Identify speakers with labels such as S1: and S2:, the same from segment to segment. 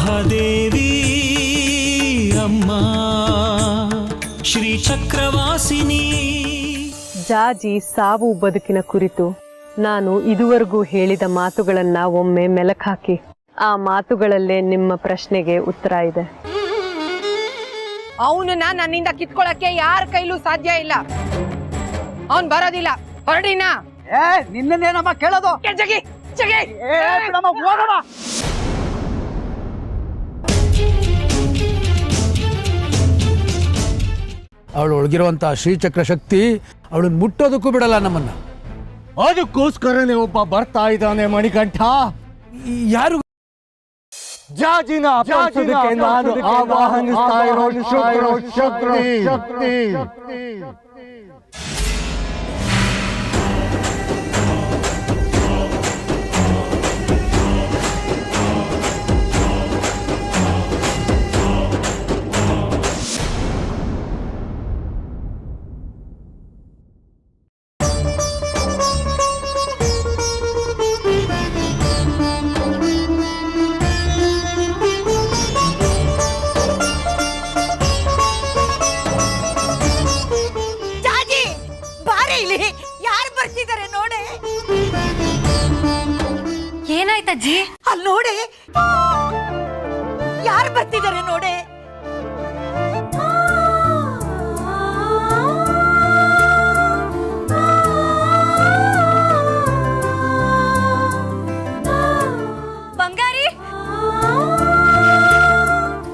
S1: ಮಹಾದೇವಿ ಅಮ್ಮ ಶ್ರೀ ಚಕ್ರವಾಸಿನಿ.
S2: ಜಾಜಿ ಸಾವು ಬದುಕಿನ ಕುರಿತು ನಾನು ಇದುವರೆಗೂ ಹೇಳಿದ ಮಾತುಗಳನ್ನ ಒಮ್ಮೆ ಮೆಲುಕಾಕಿ. ಆ ಮಾತುಗಳಲ್ಲೇ ನಿಮ್ಮ ಪ್ರಶ್ನೆಗೆ ಉತ್ತರ ಇದೆ.
S3: ಅವನನ್ನ ನನ್ನಿಂದ ಕಿತ್ಕೊಳ್ಳಕ್ಕೆ ಯಾರ ಕೈಲೂ ಸಾಧ್ಯ ಇಲ್ಲ. ಅವನ್ ಬರೋದಿಲ್ಲ. ಹೊರಡಿನ.
S4: ನಿನ್ನೇನಮ್ಮ ಕೇಳೋದು?
S3: ಜಗಿ ಜಗಿ
S4: ಹೋಗಮ್ಮ.
S5: ಅವಳು ಒಳಗಿರುವಂತ ಶ್ರೀಚಕ್ರ ಶಕ್ತಿ ಅವಳನ್ನ ಮುಟ್ಟೋದಕ್ಕೂ ಬಿಡಲ್ಲ ನಮ್ಮನ್ನ.
S4: ಅದಕ್ಕೋಸ್ಕರನೇ ಒಬ್ಬ ಬರ್ತಾ ಇದ್ದಾನೆ ಮಣಿಕಂಠ.
S5: ಯಾರು?
S4: ಜಾಜಿನ ಅಪರಿಸೋದಕ್ಕೆ ನಾನು ಆವಾಹನಿಸ್ತಾ ಇರೋ ಶಕ್ತಿ.
S3: ಯಾರು ಬರ್ತಿದ್ದಾರೆ ನೋಡೆ.
S6: ಏನಾಯ್ತಜ್ಜಿ?
S3: ಅಲ್ಲಿ ನೋಡೆ, ಯಾರು ಬರ್ತಿದ್ದಾರೆ ನೋಡೆ.
S6: ಬಂಗಾರಿ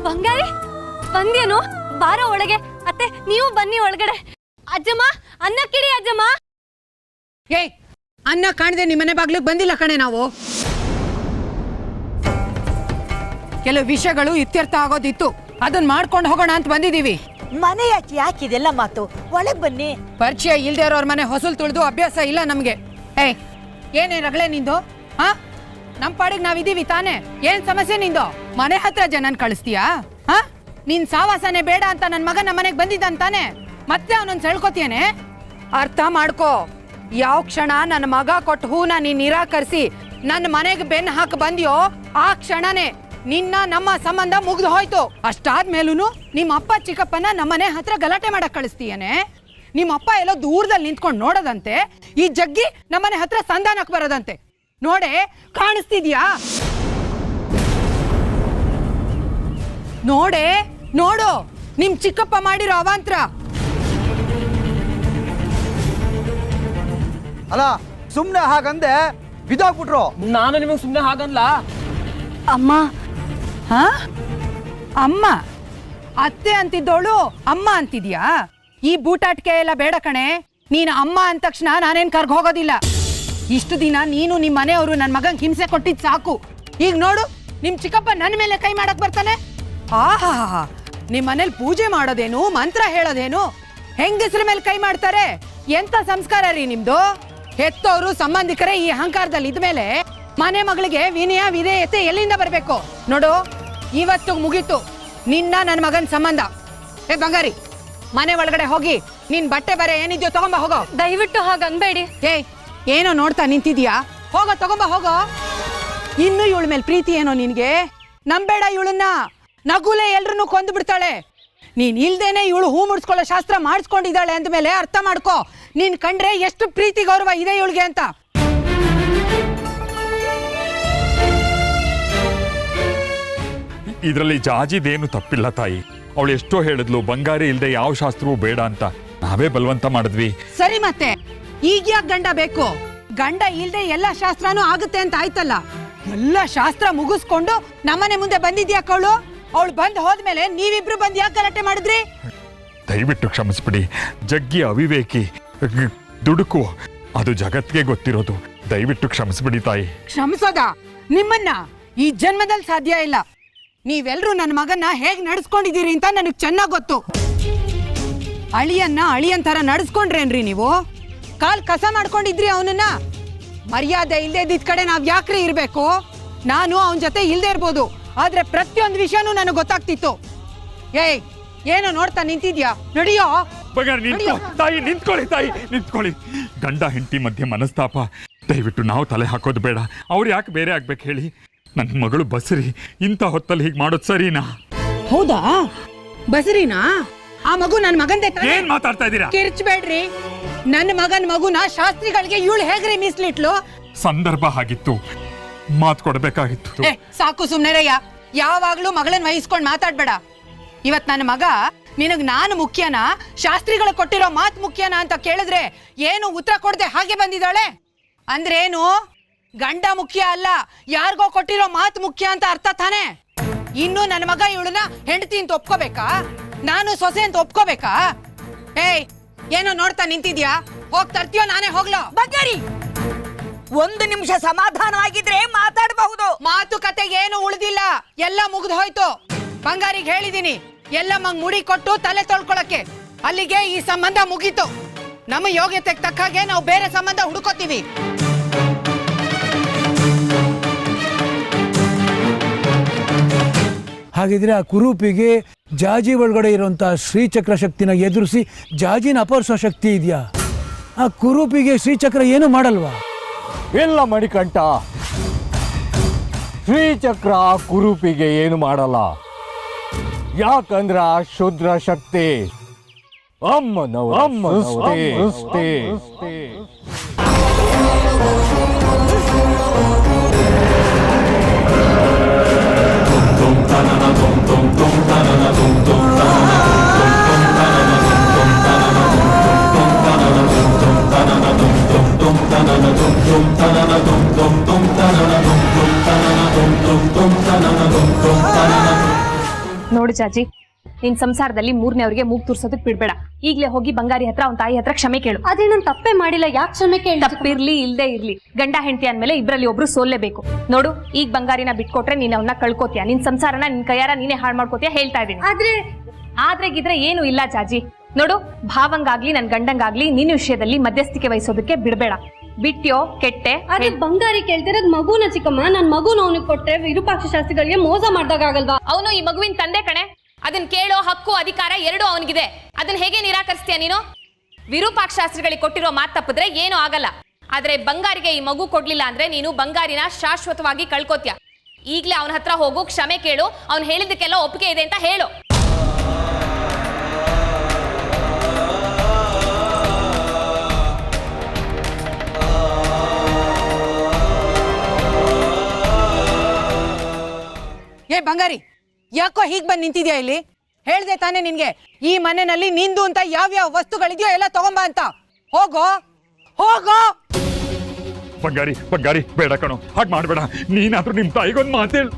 S6: ಬಂಗಾರಿ ಬಂದ್ಯೇನು? ಬಾರೋ ಒಳಗೆ. ಅತ್ತೆ ನೀವು ಬನ್ನಿ ಒಳಗಡೆ. ಅಜ್ಜಮ್ಮ ಅನ್ನ ಕಿಡಿ ಅಜ್ಜಮ್ಮ.
S3: ಏಯ್, ಅನ್ನ ಕಾಣದೆ ನಿಮ್ಮನೆ ಬಾಗ್ಲಿಗೆ ಬಂದಿಲ್ಲ ಕಣೆ ನಾವು. ಕೆಲವು ವಿಷಯಗಳು ಇತ್ಯರ್ಥ ಆಗೋದಿತ್ತು, ಅದನ್ನ ಮಾಡ್ಕೊಂಡು ಹೋಗೋಣ ಅಂತ ಬಂದಿದೀವಿ.
S7: ಮನೆ ಯಾಕಿದೆಲ್ಲ ಮಾತು? ಒಳಗ್ ಬನ್ನಿ.
S3: ಪರಿಚಯ ಇಲ್ದೇ ಇರೋರ್ ಮನೆ ಹೊಸಲು ತುಳಿದು ಅಭ್ಯಾಸ ಇಲ್ಲ ನಮ್ಗೆ. ಏಯ್, ಏನೇ ರಗಳೆ ನಿಂದು? ಹಾ, ನಮ್ ಪಾಡಿಗೆ ನಾವಿದೀವಿ ತಾನೆ. ಏನ್ ಸಮಸ್ಯೆ ನಿಂದು? ಮನೆ ಹತ್ರ ಜನನ್ ಕಳಿಸ್ತೀಯಾ? ಹಾ, ನಿನ್ ಸಾವಾಸನೆ ಬೇಡ ಅಂತ ನನ್ ಮಗ ನಮ್ಮ ಮನೆಗೆ ಬಂದಿದ್ದಾನೆ. ಮತ್ತೆ ಅವನನ್ನ ಸೆಳ್ಕೊತೇನೆ. ಅರ್ಥ ಮಾಡ್ಕೋ. ಯಾವ ಕ್ಷಣ ನನ್ನ ಮಗ ಕೊಟ್ಟು ಹೂನ ನೀನ್ ನಿರಾಕರಿಸಿ ನನ್ನ ಮನೆಗೆ ಬೆನ್ನು ಹಾಕಿ ಬಂದ್ಯೋ ಆ ಕ್ಷಣನೇ ನಿನ್ನ ನಮ್ಮ ಸಂಬಂಧ ಮುಗ್ದು ಹೋಯ್ತು. ಅಷ್ಟಾದ್ಮೇಲೂ ನಿಮ್ಮ ಅಪ್ಪ ಚಿಕ್ಕಪ್ಪನ ನಮ್ಮನೆ ಹತ್ರ ಗಲಾಟೆ ಮಾಡಕ್ ಕಳಿಸ್ತೀಯನೆ. ನಿಮ್ಮಪ್ಪ ಎಲ್ಲೋ ದೂರದಲ್ಲಿ ನಿಂತ್ಕೊಂಡು ನೋಡೋದಂತೆ, ಈ ಜಗ್ಗಿ ನಮ್ಮನೆ ಹತ್ರ ಸಂಧಾನಕ್ಕೆ ಬರೋದಂತೆ. ನೋಡೆ, ಕಾಣಿಸ್ತಿದ್ಯಾ? ನೋಡೆ, ನೋಡು ನಿಮ್ ಚಿಕ್ಕಪ್ಪ ಮಾಡಿರೋ ಅವಾಂತರ.
S4: ಅಲ್ಲ, ಸುಮ್ನೆ ಹಾಗಂದೆ ಬಿದ್ದೋಗ್ಬಿಟ್ರು.
S8: ನಾನು ನಿಮಗೆ ಸುಮ್ಮನೆ ಹಾಗನ್ಲ.
S6: ಅಮ್ಮ.
S3: ಹಾ, ಅಮ್ಮ? ಅತ್ತೆ ಅಂತಿದ್ದೋಳು ಅಮ್ಮ ಅಂತಿದ್ಯಾ? ಈ ಬೂಟಾಟಿಕೆ ಎಲ್ಲ ಬೇಡ ಕಣೆ. ನೀನು ಅಮ್ಮ ಅಂದ ತಕ್ಷಣ ನಾನೇನ್ ಕರ್ಗ ಹೋಗೋದಿಲ್ಲ. ಇಷ್ಟು ದಿನ ನೀನು ನಿಮ್ಮ ಮನೆಯವರು ನನ್ನ ಮಗಂಗೆ ಹಿಂಸೆ ಕೊಟ್ಟಿದ್ ಸಾಕು. ಈಗ ನೋಡು, ನಿಮ್ ಚಿಕ್ಕಪ್ಪ ನನ್ನ ಮೇಲೆ ಕೈ ಮಾಡಕ್ ಬರ್ತಾನೆ. ಆಹಾ, ನಿಮ್ ಮನೇಲಿ ಪೂಜೆ ಮಾಡೋದೇನು, ಮಂತ್ರ ಹೇಳೋದೇನು? ಹೆಂಗಸ್ರ ಮೇಲೆ ಕೈ ಮಾಡ್ತಾರೆ? ಎಂತ ಸಂಸ್ಕಾರ ರೀ ನಿಮ್ದು? ಹೆತ್ತವರು ಸಂಬಂಧಿಕರೇ ಈ ಅಹಂಕಾರದಲ್ಲಿ ಇದ್ಮೇಲೆ ಮನೆ ಮಗಳಿಗೆ ವಿನಯ ವಿಧೇಯತೆ ಎಲ್ಲಿಂದ ಬರ್ಬೇಕು? ನೋಡು, ಇವತ್ತು ಮುಗೀತು ನಿನ್ನ ನನ್ನ ಮಗನ ಸಂಬಂಧ. ಏ ಬಂಗಾರಿ, ಮನೆ ಒಳಗಡೆ ಹೋಗಿ ನಿನ್ ಬಟ್ಟೆ ಬರೆ ಏನಿದ್ಯೋ ತಗೊಂಬ ಹೋಗೋ.
S6: ದಯವಿಟ್ಟು ಹಾಗನ್ಬೇಡಿ.
S3: ಏಯ್, ಏನೋ ನೋಡ್ತಾ ನಿಂತಿದ್ಯಾ? ಹೋಗೋ, ತಗೊಂಬ ಹೋಗೋ. ಇನ್ನು ಇವಳ ಮೇಲೆ ಪ್ರೀತಿ ಏನೋ ನಿನ್ಗೆ? ನಂಬೇಡ ಇವಳನ್ನ. ನಗುಲೆ ಎಲ್ರನ್ನೂ ಕೊಂದು ಬಿಡ್ತಾಳೆ. ನೀನ್ ಇಲ್ದೇನೆ ಇವಳು ಹೂ ಮುಡ್ಸ್ಕೊಳ್ಳೋ ಶಾಸ್ತ್ರ ಮಾಡಿಸ್ಕೊಂಡಿದ್ದಾಳೆ ಅಂದ್ಮೇಲೆ ಅರ್ಥ ಮಾಡ್ಕೋ, ನೀನ್ ಕಂಡ್ರೆ ಎಷ್ಟು ಪ್ರೀತಿ ಗೌರವ ಇದೆ ಇವಳಿಗೆ ಅಂತ.
S9: ಇದರಲ್ಲಿ ಜಾಜಿದೇನು ತಪ್ಪಿಲ್ಲ ತಾಯಿ. ಅವಳು ಎಷ್ಟೋ ಹೇಳಿದ್ಲು ಬಂಗಾರಿ ಇಲ್ದೆ ಯಾವ ಶಾಸ್ತ್ರವೂ ಬೇಡ ಅಂತ. ನಾವೇ ಬಲವಂತ ಮಾಡಿದ್ವಿ.
S3: ಸರಿ, ಮತ್ತೆ ಈಗ ಯಾಕೆ ಗಂಡ ಬೇಕು? ಗಂಡ ಇಲ್ದೆ ಎಲ್ಲ ಶಾಸ್ತ್ರನೂ ಆಗುತ್ತೆ ಅಂತ ಆಯ್ತಲ್ಲ. ಎಲ್ಲ ಶಾಸ್ತ್ರ ಮುಗಿಸ್ಕೊಂಡು ನಮ್ಮನೆ ಮುಂದೆ ಬಂದಿದ್ಯಾಕವಳು? ಅವಳು ಬಂದ್ ಹೋದ್ಮೇಲೆ ನೀವಿಬ್ರು ಬಂದ್ ಯಾಕೆ ಗಲಾಟೆ ಮಾಡಿದ್ರಿ?
S9: ದಯವಿಟ್ಟು ಕ್ಷಮಿಸ್ಬಿಡಿ. ಜಗ್ಗಿ ಅವಿವೇಕಿ, ದುಡುಕು, ಅದು ಜಗತ್ಗೆ ಗೊತ್ತಿರೋದು. ದಯವಿಟ್ಟು ಕ್ಷಮಿಸ್ಬಿಡಿ ತಾಯಿ.
S3: ಕ್ಷಮಿಸೋದ? ನಿಮ್ಮನ್ನ ಈ ಜನ್ಮದಲ್ಲಿ ಸಾಧ್ಯ ಇಲ್ಲ. ನೀವೆಲ್ರೂ ನನ್ನ ಮಗನ್ನ ಹೇಗ್ ನಡೆಸ್ಕೊಂಡಿದ್ದೀರಿ ಅಂತ ನನಗ್ ಚೆನ್ನಾಗ್ ಗೊತ್ತು. ಅಳಿಯನ್ನ ಅಳಿಯನ್ ತರ ನಡೆಸ್ಕೊಂಡ್ರೇನ್ರಿ ನೀವು? ಕಾಲ್ ಕಸ ಮಾಡ್ಕೊಂಡಿದ್ರಿ ಅವನನ್ನ. ಮರ್ಯಾದೆ ಇಲ್ದೇ ಇದ್ದಿದ್ ಕಡೆ ನಾವ್ ಯಾಕ್ರಿ ಇರ್ಬೇಕು? ನಾನು ಅವನ ಜೊತೆ ಇಲ್ದೇ ಇರ್ಬೋದು, ಆದ್ರೆ ಪ್ರತಿಯೊಂದು ವಿಷಯನೂ ನನಗೆ ಗೊತ್ತಾಗ್ತಿತ್ತು. ಏಯ್, ಏನೋ ನೋಡ್ತಾ ನಿಂತಿದ್ಯಾ? ನಡಿಯೋ.
S9: ತಾಯಿ ನಿಂತ್ಕೊಳ್ಳಿ, ತಾಯಿ ನಿಂತ್ಕೊಳ್ಳಿ. ಗಂಡ ಹೆಂಡತಿ ಮಧ್ಯೆ ಮನಸ್ತಾಪ. ದಯವಿಟ್ಟು ನಾವು ತಲೆ ಹಾಕೋದು ಬೇಡ. ಅವ್ರು ಯಾಕೆ ಬೇರೆ ಆಗ್ಬೇಕು ಹೇಳಿ? ನನ್ನ ಮಗಳು ಬಸರಿ ಇಂಥ ಹೊತ್ತಲ್ಲಿ ಹೀಗೆ ಮಾಡೋದು ಸರಿನಾ?
S3: ಹೌದಾ? ಬಸರಿನಾ? ಆ ಮಗು ನನ್ನ ಮಗಂದೆ ತಾನೇ?
S9: ಏನ್ ಮಾತಾಡ್ತಾ ಇದ್ದೀರಾ?
S3: ಕಿರ್ಚ್ಬೇಡ್ರಿ. ನನ್ನ ಮಗುನ ಶಾಸ್ತ್ರಿಗಳಿಗೆ ಇವಳು ಹೇಗ್ರಿ ಮೀಸ್ಲಿಟ್ಲು?
S9: ಸಂದರ್ಭ ಆಗಿತ್ತು, ಮಾತು ಕೊಡಬೇಕಾಗಿತ್ತು.
S3: ಏ ಸಾಕು ಸುಮ್ನೆರಯ್ಯ. ಯಾವಾಗ್ಲೂ ಮಗಳನ್ನ ವಹಿಸ್ಕೊಂಡ್ ಮಾತಾಡ್ಬೇಡ. ಇವತ್ ನನ್ನ ಮಗ ನಿನಗ್ ನಾನು ಮುಖ್ಯನಾ, ಶಾಸ್ತ್ರಿಗಳು ಕೊಟ್ಟಿರೋ ಮಾತು ಮುಖ್ಯನಾ ಅಂತ ಕೇಳಿದ್ರೆ ಏನು ಉತ್ತರ ಕೊಡದೆ ಹಾಗೆ ಬಂದಿದ್ದಾಳೆ. ಅಂದ್ರೇನು? ಗಂಡ ಮುಖ್ಯ ಅಲ್ಲ, ಯಾರಿಗೋ ಕೊಟ್ಟಿರೋ ಮಾತು ಮುಖ್ಯ ಅಂತ ಅರ್ಥ ತಾನೆ. ಇನ್ನು ನನ್ನ ಮಗ ಇವಳನ್ನ ಹೆಂಡತಿ ಅಂತ ಒಪ್ಕೋಬೇಕಾ? ನಾನು ಸೊಸೆ ಅಂತ ಒಪ್ಕೋಬೇಕಾ? ಏಯ್ ಏನೋ ನೋಡ್ತಾ ನಿಂತಿದ್ಯಾ? ಹೋಗ್ ತರ್ತೀಯೋ ನಾನೇ ಹೋಗ್ಲೋ?
S7: ಬಂಗಾರಿ, 1 ನಿಮಿಷ ಸಮಾಧಾನವಾಗಿದ್ರೆ ಮಾತಾಡಬಹುದು.
S3: ಮಾತುಕತೆಗೆ ಏನು ಉಳಿದಿಲ್ಲ, ಎಲ್ಲ ಮುಗಿದು ಹೋಯ್ತು. ಬಂಗಾರಿಗೆ ಹೇಳಿದೀನಿ ಎಲ್ಲಮ್ಮಂಗ್ ಮುಡಿ ಕೊಟ್ಟು ತಲೆ ತೊಳ್ಕೊಳಕ್ಕೆ. ಅಲ್ಲಿಗೆ ಈ ಸಂಬಂಧ ಮುಗೀತು. ನಮ್ಮ ಯೋಗ್ಯತೆಗೆ ತಕ್ಕ ಹಾಗೆ ನಾವು ಬೇರೆ ಸಂಬಂಧ ಹುಡುಕೋತೀವಿ.
S5: ಹಾಗಿದ್ರೆ ಆ ಕುರೂಪಿಗೆ ಜಾಜಿ ಒಳಗಡೆ ಇರುವಂತ ಶ್ರೀಚಕ್ರ ಶಕ್ತಿನ ಎದುರಿಸಿ ಜಾಜಿನ ಅಪಹರಿಸೋ ಶಕ್ತಿ ಇದೆಯಾ? ಆ ಕುರೂಪಿಗೆ ಶ್ರೀಚಕ್ರ ಏನು ಮಾಡಲ್ವಾ?
S4: ಇಲ್ಲ ಮಣಿಕಂಠ, ಶ್ರೀಚಕ್ರ ಕುರೂಪಿಗೆ ಏನು ಮಾಡಲ್ಲ. ಯಾಕಂದ್ರ ಆ ಶುದ್ರ ಶಕ್ತಿ ಅಮ್ಮನವರ ಸೃಷ್ಟಿ.
S6: ನೋಡು ಜಾಜಿ, ನಿನ್ ಸಂಸಾರದಲ್ಲಿ 3ನೇವ್ರಿಗೆ ಮೂಗ್ ತೂರ್ಸೋದಕ್ ಬಿಡ್ಬೇಡ. ಈಗ್ಲೇ ಹೋಗಿ ಬಂಗಾರಿ ಹತ್ರ ಅವ್ನ ತಾಯಿ ಹತ್ರ ಕ್ಷಮೆ ಕೇಳು. ಅದೇ ನಾನು ತಪ್ಪೇ ಮಾಡಿಲ್ಲ, ಯಾಕೆ ಕ್ಷಮೆ ಕೇಳಿ? ತಪ್ಪಿರ್ಲಿ ಇಲ್ದೇ ಇರ್ಲಿ, ಗಂಡ ಹೆಂಡತಿ ಅಂದ್ಮೇಲೆ ಇಬ್ರಲ್ಲಿ ಒಬ್ರು ಸೋಲ್ಲೇಬೇಕು. ನೋಡು, ಈಗ ಬಂಗಾರಿನ ಬಿಟ್ಕೊಟ್ರೆ ನೀನ್ ಅವನ್ನ ಕಳ್ಕೊತೀಯ, ನಿನ್ ಸಂಸಾರನ ನಿನ್ ಕೈಯಾರ ನೀನೇ ಹಾಳು ಮಾಡ್ಕೋತೀಯ. ಹೇಳ್ತಾ ಇದೀನಿ. ಆದ್ರೆ ಗಿದ್ರೆ ಏನು ಇಲ್ಲ ಜಾಜಿ. ನೋಡು, ಭಾವಂಗಾಗ್ಲಿ ನನ್ ಗಂಡಂಗಾಗ್ಲಿ ನಿನ್ನ ವಿಷಯದಲ್ಲಿ ಮಧ್ಯಸ್ಥಿಕೆ ವಹಿಸೋದಕ್ಕೆ ಬಿಡ್ಬೇಡ. ಬಿಟ್ಟ್ಯೋ ಕೆಟ್ಟೆ.
S8: ಅದೇ ಬಂಗಾರಿ ಕೇಳ್ತಿರೋದ್ ಮಗುನ ಚಿಕ್ಕಮ್ಮ. ನನ್ ಮಗುನ ಅವನಿಗೆ ಕೊಟ್ರೆ ವಿರೂಪಾಕ್ಷ ಶಾಸ್ತ್ರಿಗಳಿಗೆ ಮೋಸ ಮಾಡ್ದಾಗಲ್ವಾ?
S6: ಅವನು ಈ ಮಗುವಿನ ತಂದೆ ಕಣೆ. ಅದನ್ನ ಕೇಳೋ ಹಕ್ಕು ಅಧಿಕಾರ ಎರಡೂ ಅವನಿಗಿದೆ. ಅದನ್ನ ಹೇಗೆ ನಿರಾಕರಿಸ್ತೀಯ ನೀನು? ವಿರೂಪಾಕ್ಷ ಶಾಸ್ತ್ರಿಗಳಿಗೆ ಕೊಟ್ಟಿರೋ ಮಾತು ತಪ್ಪಿದ್ರೆ ಏನೂ ಆಗಲ್ಲ. ಆದ್ರೆ ಬಂಗಾರಿಗೆ ಈ ಮಗು ಕೊಡ್ಲಿಲ್ಲ ಅಂದ್ರೆ ನೀನು ಬಂಗಾರಿನ ಶಾಶ್ವತವಾಗಿ ಕಳ್ಕೊತ್ಯ. ಈಗ್ಲೇ ಅವನ ಹತ್ರ ಹೋಗು, ಕ್ಷಮೆ ಕೇಳು, ಅವ್ನು ಹೇಳಿದ್ದಕ್ಕೆಲ್ಲ ಒಪ್ಪಿಗೆ ಇದೆ ಅಂತ ಹೇಳು.
S3: ಏ ಬಂಗಾರಿ, ಯಾಕೋ ಹೀಗ್ ಬಂದ್ ನಿಂತಿದ್ಯಾ ಇಲ್ಲಿ? ಹೇಳ್ದೆ ತಾನೇ ನಿನ್ಗೆ ಈ ಮನೆಯಲ್ಲಿ ನಿಂದು ಅಂತ ಯಾವ್ಯಾವ ವಸ್ತುಗಳಿದೆಯೋ ಎಲ್ಲ ತಗೊಂಬ ಅಂತ. ಹೋಗೋ ಹೋಗೋ.
S9: ಬಂಗಾರಿ ಬಂಗಾರಿ, ಬೇಡ ಕಣೋ, ಹಾಗೆ ಮಾಡಬೇಡ. ನೀನಾದ್ರೂ ನಿಮ್ ತಾಯಿಗೊಂದು ಮಾತೇಳು.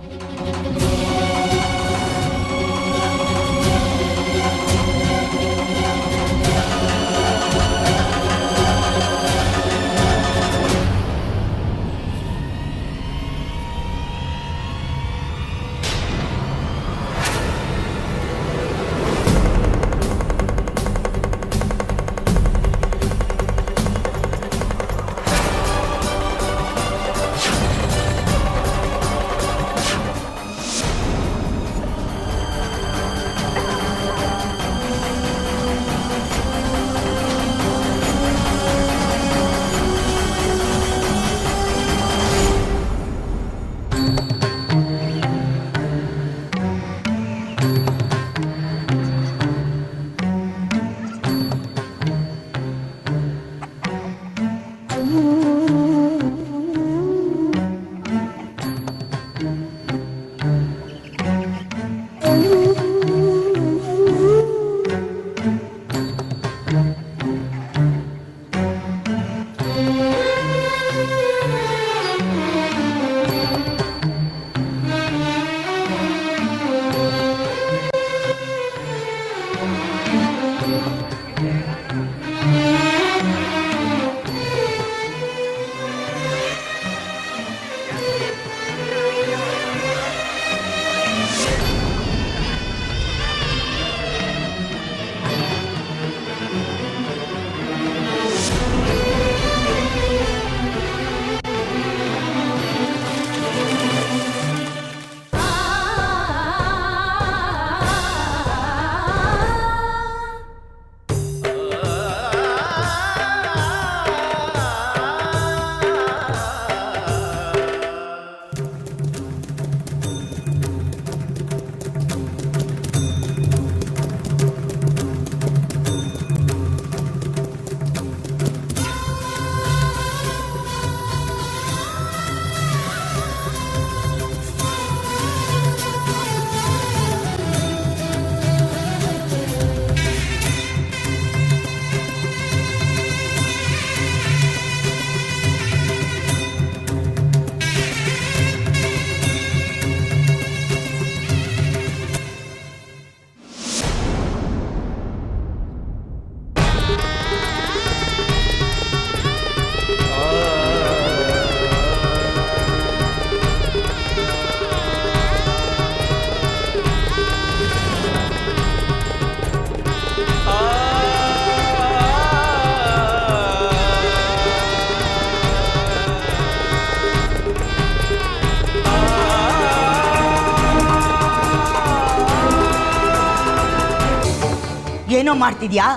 S7: ಏನೋ ಮಾಡ್ತಿದ್ಯಾ?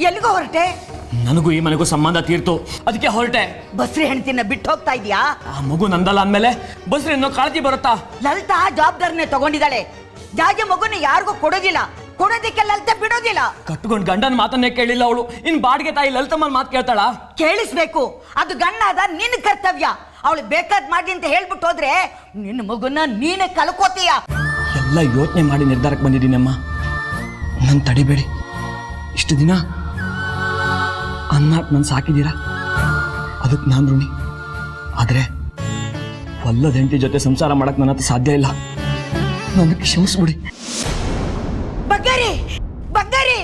S7: ಎಲ್ಲಿಗೋ ಹೊರಟೆ?
S10: ನನಗೂ ಈ ಮನೆಗೂ ಸಂಬಂಧ ತೀರ್ತು, ಅದಕ್ಕೆ ಹೊರಟೆ.
S7: ಬಸ್ರಿ ಹೆಂಡತಿನ ಬಿಟ್ಟು ಹೋಗ್ತಾ ಇದೀಯಾ?
S10: ಆ ಮಗು ನಂದಲ್ಲ ಅಂದ್ಮೇಲೆ ಬಸ್ರಿ ಅನ್ನೋ ಕಾಳಜಿ ಬರುತ್ತಾ?
S7: ಲಲಿತಾ ಜವಾಬ್ದಾರಿನೇ ತಗೊಂಡಿದ್ದಾಳೆ. ಜಾಜಿ ಮಗುನ ಯಾರಿಗೂ ಕೊಡೋದಿಲ್ಲ, ಕೊಡೋದಿಕ್ಕೆ ಲಲಿತಾ ಬಿಡೋದಿಲ್ಲ.
S10: ಕಟ್ಕೊಂಡ್ ಗಂಡನ ಮಾತನ್ನೇ ಕೇಳಿಲ್ಲ ಅವಳು, ಇನ್ ಬಾಡಿಗೆ ತಾಯಿ ಲಲಿತಮ್ಮನ ಮಾತು ಕೇಳ್ತಾಳ?
S7: ಕೇಳಿಸ್ಬೇಕು, ಅದು ಗಂಡಾದ ನಿನ್ನ ಕರ್ತವ್ಯ. ಅವಳು ಬೇಕಾದ್ ಮಾಡಿ ಅಂತ ಹೇಳ್ಬಿಟ್ಟು ಹೋದ್ರೆ ನಿನ್ನ ಮಗುನ ನೀನೇ ಕಲ್ಕೋತೀಯ.
S10: ಎಲ್ಲ ಯೋಚನೆ ಮಾಡಿ ನಿರ್ಧಾರಕ್ಕೆ ಬಂದಿದ್ದೀನಮ್ಮ. ನನ್ ತಡಿಬೇಡಿ. ಇಷ್ಟು ದಿನ ಅನ್ನಾಕ್ ನನ್ ಸಾಕಿದ್ದೀರಾ, ಅದಕ್ಕೆ ನಾನು ಋಣಿ. ಆದ್ರೆ ಹೊಲ್ಲದ ಹೆಂಡತಿ ಜೊತೆ ಸಂಸಾರ ಮಾಡಕ್ ನನ್ನ ಹತ್ರ ಸಾಧ್ಯ ಇಲ್ಲ. ನನಗೆ ಕ್ಷಮಿಸ್ಬಿಡಿ.
S7: ಬಂಗಾರಿ, ಬಂಗಾರಿ,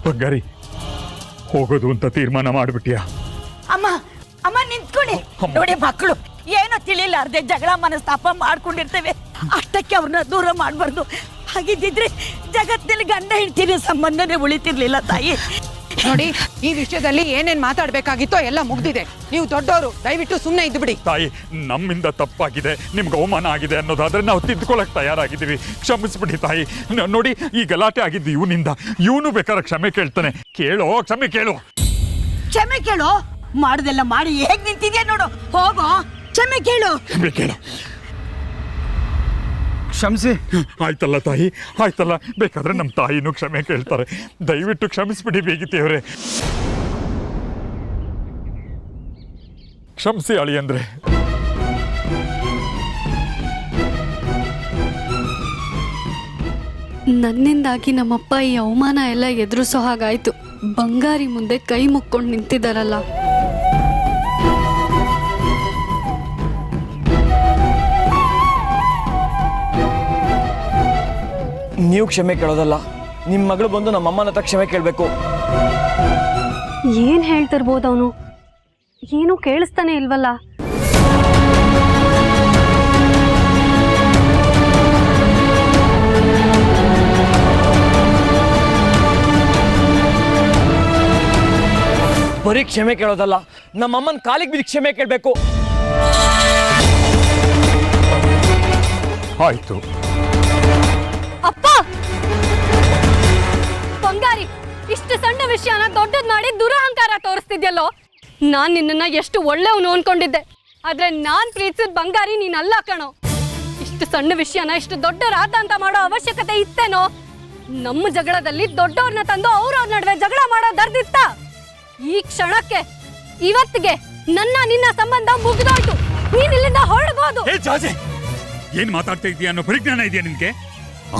S9: ಬಂಗಾರಿ, ಹೋಗೋದು ಅಂತ ತೀರ್ಮಾನ ಮಾಡ್ಬಿಟ್ಯಾ?
S7: ಅಮ್ಮ ಅಮ್ಮ ನಿಂತ್ಕೊಳ್ಳಿ. ನೋಡಿ ಮಕ್ಕಳು ಏನೋ ತಿಳಿಲಾರ್ದೆ ಜಗಳ ಮನಸ್ತಾಪ ಮಾಡ್ಕೊಂಡಿರ್ತೇವೆ, ಅಷ್ಟಕ್ಕೆ ಅವ್ರನ್ನ ದೂರ ಮಾಡಬಾರ್ದು. ಹಾಗಿದ್ದಿದ್ರೆ ಜಗತ್ತಿನಲ್ಲಿ ಗಂಡ ಹೆಂಡತಿನ ಸಂಬಂಧನೇ ಉಳಿತಿರ್ಲಿಲ್ಲ ತಾಯಿ.
S3: ನೋಡಿ, ಈ ವಿಷಯದಲ್ಲಿ ಏನೇನ್ ಮಾತಾಡ್ಬೇಕಾಗಿತ್ತೋ ಎಲ್ಲ ಮುಗ್ದಿದೆ. ನೀವು ದೊಡ್ಡವರು, ದಯವಿಟ್ಟು ಸುಮ್ಮನೆ ಇದ್ದು ಬಿಡಿ.
S9: ತಾಯಿ, ನಮ್ಮಿಂದ ತಪ್ಪಾಗಿದೆ, ನಿಮ್ಗೆ ಅವಮಾನ ಆಗಿದೆ ಅನ್ನೋದಾದ್ರೆ ನಾವು ತಿದ್ದುಕೊಳ್ಳಕ್ ತಯಾರಾಗಿದ್ದೀವಿ. ಕ್ಷಮಿಸ್ಬಿಡಿ ತಾಯಿ. ನೋಡಿ, ಈ ಗಲಾಟೆ ಆಗಿದ್ದು ಇವನಿಂದ. ಇವನು ಬೇಕಾದ್ರೆ ಕ್ಷಮೆ ಕೇಳ್ತಾನೆ. ಕೇಳೋ, ಕ್ಷಮೆ ಕೇಳು.
S7: ಕ್ಷಮೆ ಕೇಳು. ಮಾಡುದೆಲ್ಲ ಮಾಡಿ ಹೇಗ್ ನಿಂತಿದ್ಯಾ ನೋಡು. ಹೋಗೋ, ಕ್ಷಮೆ ಕೇಳು.
S9: ಕ್ಷಮೆ ಕೇಳು.
S10: ಕ್ಷಮಿಸಿ.
S9: ಆಯ್ತಲ್ಲ ತಾಯಿ, ಆಯ್ತಲ್ಲ. ಬೇಕಾದ್ರೆ ನಮ್ಮ ತಾಯಿನೂ ಕ್ಷಮೆ ಕೇಳ್ತಾರೆ. ದಯವಿಟ್ಟು ಕ್ಷಮಿಸ್ಬಿಡಿ ಬೇಗಿತಿಯವ್ರೆ. ಕ್ಷಮಿಸಿ ಅಳಿ ಅಂದ್ರೆ.
S8: ನನ್ನಿಂದಾಗಿ ನಮ್ಮಪ್ಪ ಈ ಅವಮಾನ ಎಲ್ಲ ಎದುರಿಸೋ ಹಾಗಾಯ್ತು. ಬಂಗಾರಿ ಮುಂದೆ ಕೈ ಮುಕ್ಕೊಂಡು ನಿಂತಿದ್ದಾರಲ್ಲ.
S10: ನೀವು ಕ್ಷಮೆ ಕೇಳೋದಲ್ಲ, ನಿಮ್ಮ ಮಗಳು ಬಂದು ನಮ್ಮ ಅಮ್ಮನ ಹತ್ರ ಕ್ಷಮೆ ಕೇಳಬೇಕು.
S8: ಏನ್ ಹೇಳ್ತಿರ್ಬೋದು ಅವನು? ಏನು ಕೇಳಿಸ್ತಾನೆ ಇಲ್ವಲ್ಲ.
S10: ಬರೀ ಕ್ಷಮೆ ಕೇಳೋದಲ್ಲ, ನಮ್ಮ ಅಮ್ಮನ ಕಾಲಿಗೆ ಬಿದ್ದು ಕ್ಷಮೆ ಕೇಳಬೇಕು.
S9: ಆಯ್ತು.
S8: ಅಪ್ಪ, ಬಂಗಾರಿ, ಇಷ್ಟು ಸಣ್ಣ ವಿಷಯನ ದೊಡ್ಡದ್ ಮಾಡಿ ದುರಹಂಕಾರ ತೋರಿಸ್ತಿದ್ಯಲ್ಲೋ. ನಾನ್ ನಿನ್ನನ್ನ ಎಷ್ಟು ಒಳ್ಳೆಯವನು ಅನ್ಕೊಂಡಿದ್ದೆ, ಆದ್ರೆ ನಾನ್ ಪ್ರೀತಿಸಿದ ಬಂಗಾರಿ ನೀನಲ್ಲ ಕಣೋ. ಇಷ್ಟು ಸಣ್ಣ ವಿಷಯನ ಇಷ್ಟು ದೊಡ್ಡ ರಾತಾಂತ ಮಾಡೋ ಅವಶ್ಯಕತೆ ಇತ್ತೇನೋ? ನಮ್ಮ ಜಗಳದಲ್ಲಿ ದೊಡ್ಡವ್ರನ್ನ ತಂದು ಅವ್ರವ್ರ ನಡುವೆ ಜಗಳ ಮಾಡೋ ದರ್ದಿತ್ತ? ಈ ಕ್ಷಣಕ್ಕೆ, ಇವತ್ತಿಗೆ ನನ್ನ ನಿನ್ನ ಸಂಬಂಧ ಮುಗಿದೋಯ್ತು. ನೀನ್ ಇಲ್ಲಿಂದ ಹೊರಡ್ಬೋದು.
S9: ಏನ್ ಮಾತಾಡ್ತಾ ಇದೀಯ ಅನ್ನೋ ಪರಿಜ್ಞಾನ ಇದೆಯಾ ನಿನ್ಗೆ?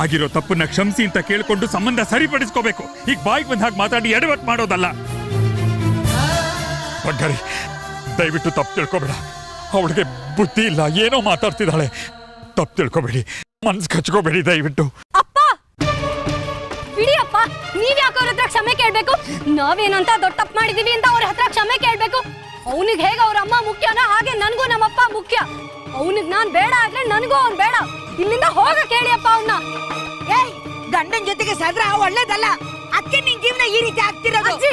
S9: ಆಗಿರೋ ತಪ್ಪನ್ನ ಕ್ಷಮಿಸಿ ಅಂತ ಕೇಳ್ಕೊಂಡು ಸಂಬಂಧ ಸರಿಪಡಿಸ್ಕೋಬೇಕು. ಈಗ ಬಾಯಿಗೆ ಬಂದ ಹಾಗೆ ಮಾತಾಡಿ ಎಡವಟ್ ಮಾಡೋದಲ್ಲ. ಬಂಗಾರಿ, ದಯವಿಟ್ಟು ತಪ್ಪು ತಿಳ್ಕೊಬೇಡ. ಅವಳಿಗೆ ಬುದ್ಧಿ ಇಲ್ಲ, ಏನೋ ಮಾತಾಡ್ತಿದ್ದಾಳೆ. ತಪ್ಪು ತಿಳ್ಕೊಬೇಡಿ, ಮನ್ಸು ಕಚ್ಕೋಬೇಡಿ ದಯವಿಟ್ಟು.
S8: ಅಪ್ಪ ಬಿಡಿ ಅಪ್ಪ, ನೀವ್ ಯಾಕೆ ಅವ್ರ ಹತ್ರ ಕ್ಷಮೆ ಕೇಳ್ಬೇಕು? ನಾವೇನಂತ ದೊಡ್ಡ ತಪ್ಪು ಮಾಡಿದೀವಿ ಅಂತ ಅವ್ರ ಹತ್ರ ಕ್ಷಮೆ ಕೇಳ್ಬೇಕು? ಅವನಿಗೆ ಹೇಗೆ ಅವ್ರ ಅಮ್ಮ ಮುಖ್ಯನೋ ಹಾಗೆ ನನ್ಗೂ ನಮ್ಮಪ್ಪ ಮುಖ್ಯ. ಅವನಿಗೆ ನಾನ್ ಬೇಡ ಆದ್ರೆ ನನಗೂ ಅವ್ನ್ ಬೇಡ. ಇಲ್ಲಿಂದ ಹೋಗ ಕೇಳಿಯಪ್ಪ ಅವನ್ನ.
S7: ಏಯ್, ಗಂಡನ ಜೊತೆಗೆ ಸದ್ರ ಒಳ್ಳೇದಲ್ಲ. ಅದಕ್ಕೆ ನಿನ್ ಜೀವನ ಈ ರೀತಿ ಆಗ್ತಿರೋದು.
S8: ಅಜ್ಜಿ,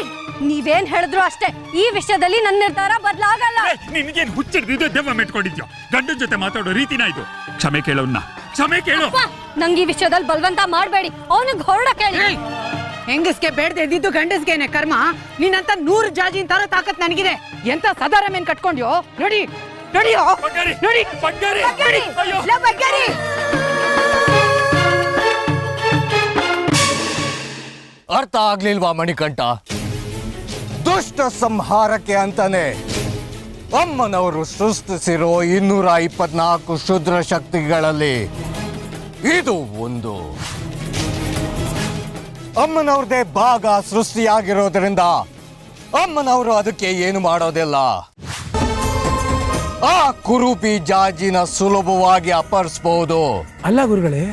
S8: ನೀವೇನ್ ಹೇಳಿದ್ರು ಅಷ್ಟೇ, ಈ ವಿಷಯದಲ್ಲಿ ನನ್ನ ನಿರ್ಧಾರ ಬದಲಾಗಲ್ಲ.
S9: ನಿನಗೇನು ಹುಚ್ಚಿಡ್ದಿದ್ದು ದೆವ್ವ ಮೆಟ್ಕೊಂಡಿದ್ಯೋ? ಗಂಡನ ಜೊತೆ ಮಾತಾಡೋ ರೀತಿನ ಇದು. ಕ್ಷಮೆ ಕೇಳೋನ್ನ, ಕ್ಷಮೆ ಕೇಳು.
S8: ನಂಗೆ ಈ ವಿಷಯದಲ್ಲಿ ಬಲವಂತ ಮಾಡಬೇಡಿ. ಅವನಿಗೆ ಹೊರಡ ಕೇಳಿ.
S3: ಹೆಂಗಸ್ಗೆ ಬೇಡದೆ ಇದ್ದಿದ್ದು ಗಂಡಸ್ಗೇನೆ ಕರ್ಮ. ನಿನ್ನಂತ 100 ಜಾಜಿನ್ ತರ ತಾಕತ್ ನನಗಿದೆ. ಎಂತ ಸದಾರ ಮೇನ್ ಕಟ್ಕೊಂಡ್ಯೋ? ನೋಡಿ ನೋಡಿಯೋ, ನೋಡಿ.
S9: ಬಂಗಾರಿ,
S7: ಬಂಗಾರಿ,
S4: ಅರ್ಥ ಆಗ್ಲಿಲ್ವಾ ಮಣಿಕಂಠ? ದುಷ್ಟ ಸಂಹಾರಕ್ಕೆ ಅಂತಾನೆ ಅಮ್ಮನವರು ಸೃಷ್ಟಿಸಿರೋ 224 ಶುದ್ರ ಶಕ್ತಿಗಳಲ್ಲಿ ಇದು ಒಂದು. ಅಮ್ಮನವ್ರದೇ ಭಾಗ ಸೃಷ್ಟಿಯಾಗಿರೋದ್ರಿಂದ ಅಮ್ಮನವರು ಅದಕ್ಕೆ ಏನು ಮಾಡೋದಿಲ್ಲ. ಆ ಕುರೂಪಿ ಜಾಜಿನ ಸುಲಭವಾಗಿ ಅಪಹರಿಸಬಹುದು.
S5: ಅಲ್ಲ ಗುರುಗಳೇ,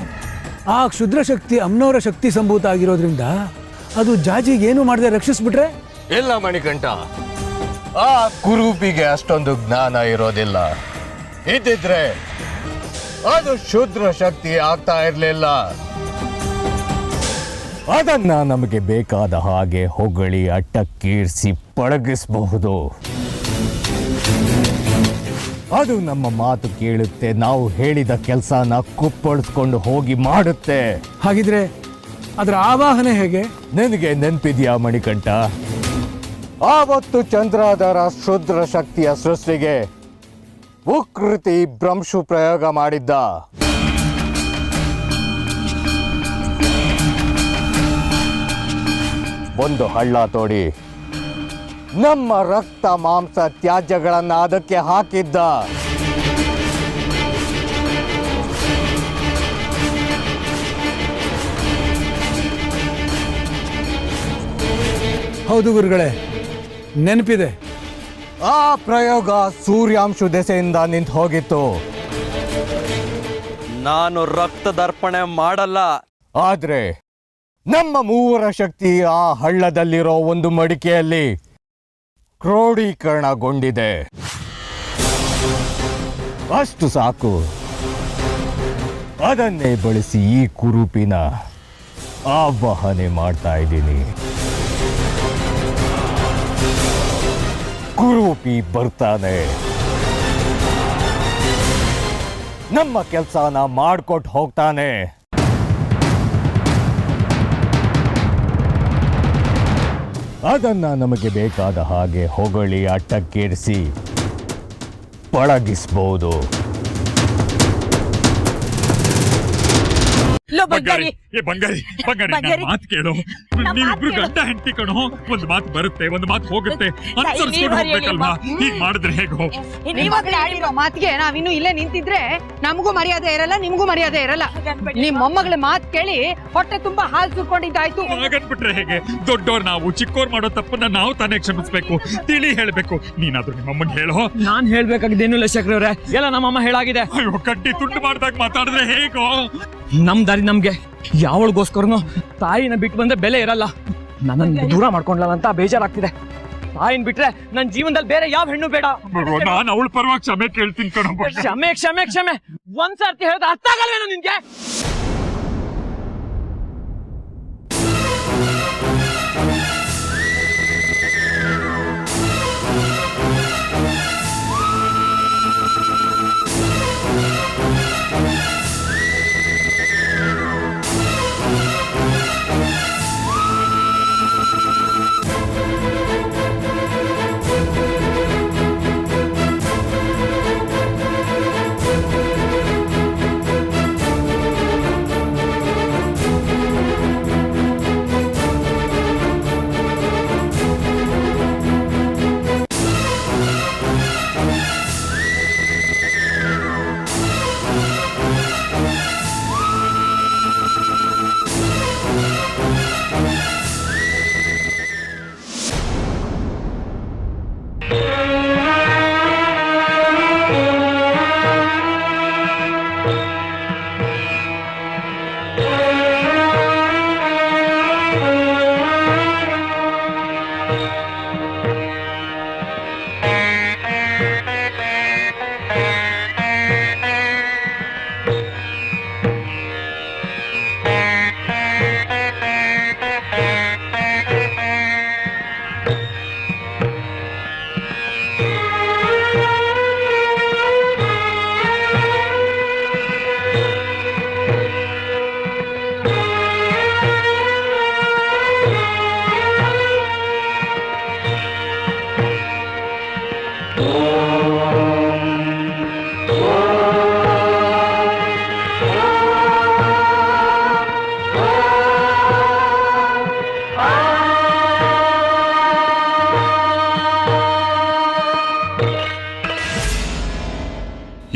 S5: ಆ ಕ್ಷುದ್ರ ಶಕ್ತಿ ಅಮ್ಮನವರ ಶಕ್ತಿ ಸಂಭೂತ ಆಗಿರೋದ್ರಿಂದ ಅದು ಜಾಜಿಗೆ ಏನು ಮಾಡದೆ ರಕ್ಷಿಸ್ಬಿಟ್ರೆ?
S4: ಇಲ್ಲ ಮಣಿಕಂಠ, ಆ ಕುರೂಪಿಗೆ ಅಷ್ಟೊಂದು ಜ್ಞಾನ ಇರೋದಿಲ್ಲ. ಇದ್ದಿದ್ರೆ ಅದು ಶುದ್ರ ಶಕ್ತಿ ಆಗ್ತಾ ಇರಲಿಲ್ಲ. ಅದನ್ನ ನಮಗೆ ಬೇಕಾದ ಹಾಗೆ ಹೊಗಳಿ ಅಟ್ಟಕ್ಕೀರ್ಸಿ ಪಳಗಿಸಬಹುದು. ಅದು ನಮ್ಮ ಮಾತು ಕೇಳುತ್ತೆ, ನಾವು ಹೇಳಿದ ಕೆಲಸನ ಕುಪ್ಪಳಿಸ್ಕೊಂಡು ಹೋಗಿ ಮಾಡುತ್ತೆ.
S5: ಹಾಗಿದ್ರೆ ಅದರ ಆವಾಹನೆ ಹೇಗೆ?
S4: ನಿನಗೆ ನೆನಪಿದ್ಯಾ ಮಣಿಕಂಠ? ಆವತ್ತು ಚಂದ್ರಾಧಾರ ಶುದ್ರ ಶಕ್ತಿಯ ಸೃಷ್ಟಿಗೆ ಉಕೃತಿ ಭ್ರಂಶು ಪ್ರಯೋಗ ಮಾಡಿದ್ದ. ಒಂದು ಹಳ್ಳ ತೋಡಿ ನಮ್ಮ ರಕ್ತ ಮಾಂಸ ತ್ಯಾಜ್ಯಗಳನ್ನ ಅದಕ್ಕೆ ಹಾಕಿದ್ದ.
S5: ಹೌದು ಗುರುಗಳೇ, ನೆನಪಿದೆ.
S4: ಆ ಪ್ರಯೋಗ ಸೂರ್ಯಾಂಶು ದೆಸೆಯಿಂದ ನಿಂತು ಹೋಗಿತ್ತು.
S10: ನಾನು ರಕ್ತದರ್ಪಣೆ ಮಾಡಲ್ಲ.
S4: ಆದ್ರೆ ನಮ್ಮ ಮೂವರ ಶಕ್ತಿ ಆ ಹಳ್ಳದಲ್ಲಿರೋ ಒಂದು ಮಡಿಕೆಯಲ್ಲಿ ಕ್ರೋಢೀಕರಣಗೊಂಡಿದೆ. ಅಷ್ಟು ಸಾಕು. ಅದನ್ನೇ ಬಳಸಿ ಈ ಕುರೂಪಿನ ಆವಾಹನೆ ಮಾಡ್ತಾ ಇದ್ದೀನಿ. ಕುರೂಪಿ ಬರ್ತಾನೆ, ನಮ್ಮ ಕೆಲಸನ ಮಾಡ್ಕೊಟ್ಟು ಹೋಗ್ತಾನೆ. ಅದನ್ನ ನಮಗೆ ಬೇಕಾದ ಹಾಗೆ ಹೊಗಳಿ ಅಟ್ಟಕ್ಕೇರಿಸಿ ಪಳಗಿಸ್ಬೋದು.
S9: ಬಂಗಾರಿ ನನ್ನ ಮಾತು ಕೇಳು. ನೀವಿಬ್ರು ಗಂಡ ಹೆಂಡತಿ ಕಣೋ. ಒಂದು ಮಾತು ಬರುತ್ತೆ, ಒಂದು ಮಾತು ಹೋಗುತ್ತೆ. ಅನುಸರಿಸ್ಕೊಂಡು ಹೋಗ್ಬೇಕಲ್ವಾ? ಹೀಗ್ ಮಾಡಿದ್ರೆ ಹೇಗೋ?
S3: ಆಡಿರೋ ಮಾತಿಗೆ ನಾವಿನ್ನು ಇಲ್ಲೇ ನಿಂತಿದ್ರೆ ನಮಗೂ ಮರ್ಯಾದೆ ಇರಲ್ಲ, ನಿಮ್ಗೂ ಮರ್ಯಾದೆ ಇರಲ್ಲ. ನಿಮ್ ಮೊಮ್ಮಗಳ ಮಾತು ಕೇಳಿ ಹೊಟ್ಟೆ ತುಂಬಾ ಹಾಲು ಸುರ್ಕೊಂಡಿದ್ದಾಯ್ತು.
S9: ಹಾಗನ್ಬಿಟ್ರೆ ಹೇಗೆ? ದೊಡ್ಡೋರ್ ನಾವು, ಚಿಕ್ಕೋರ್ ಮಾಡೋ ತಪ್ಪನ್ನ ನಾವು ತಾನೇ ಕ್ಷಮಿಸ್ಬೇಕು, ತಿಳಿ ಹೇಳ್ಬೇಕು. ನೀನಾದ್ರೂ ನಿಮ್ಮಮ್ಮನ್ ಹೇಳೋ.
S10: ನಾನ್ ಹೇಳ್ಬೇಕಾಗಿದ್ದೇನು ಶಕ್ರವ್ರೆ, ಎಲ್ಲ ನಮ್ಮಮ್ಮ ಹೇಳಾಗಿದೆ.
S9: ಅಯ್ಯೋ, ಕಡ್ಡಿ ತುಂಡು ಮಾಡ್ದಾಗ ಮಾತಾಡಿದ್ರೆ ಹೇಗೋ?
S10: ನಮ್ ದಾರಿ ನಮ್ಗೆ. ಯಾವಳಿಗೋಸ್ಕರನು ತಾಯಿನ ಬಿಟ್ಟು ಬಂದ್ರೆ ಬೆಲೆ ಇರಲ್ಲ. ನನ್ನ ದೂರ ಮಾಡ್ಕೊಂಡ್ಲಲ್ಲ ಅಂತ ಬೇಜಾರಾಗ್ತಿದೆ. ತಾಯಿನ ಬಿಟ್ರೆ ನನ್ನ ಜೀವನದಲ್ಲಿ ಬೇರೆ ಯಾವ ಹೆಣ್ಣು ಬೇಡ.
S9: ನಾನು ಅವಳ ಪರವಾಗಿ ಕ್ಷಮೆ ಕೇಳ್ತೀನಿ ಕಣೋ.
S10: ಕ್ಷಮೆ ಕ್ಷಮೆ ಕ್ಷಮೆ ಒಂದ್ಸರ್ತಿ ಹೇಳಿದ್ರೆ ಅರ್ಥ ಆಗಲ್ವೇನೋ ನಿನ್ಗೆ?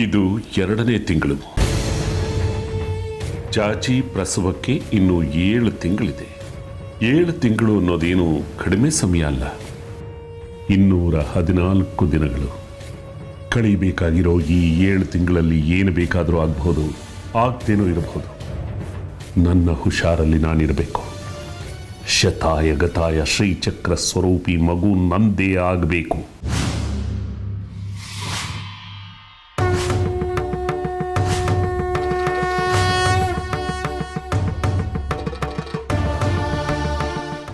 S11: ಇದು 2ನೇ ತಿಂಗಳು. ಚಾಚಿ ಪ್ರಸವಕ್ಕೆ ಇನ್ನು 7 ತಿಂಗಳಿದೆ. 7 ತಿಂಗಳು ಅನ್ನೋದೇನು ಕಡಿಮೆ ಸಮಯ ಅಲ್ಲ. 214 ದಿನಗಳು. ಕಳಿಬೇಕಾಗಿರೋ ಈ 7 ತಿಂಗಳಲ್ಲಿ ಏನು ಬೇಕಾದರೂ ಆಗಬಹುದು, ಆಗ್ತೇನೂ ಇರಬಹುದು. ನನ್ನ ಹುಷಾರಲ್ಲಿ ನಾನಿರಬೇಕು. ಶತಾಯ ಗತಾಯ ಶ್ರೀಚಕ್ರ ಸ್ವರೂಪಿ ಮಗು ನಂದೇ ಆಗಬೇಕು.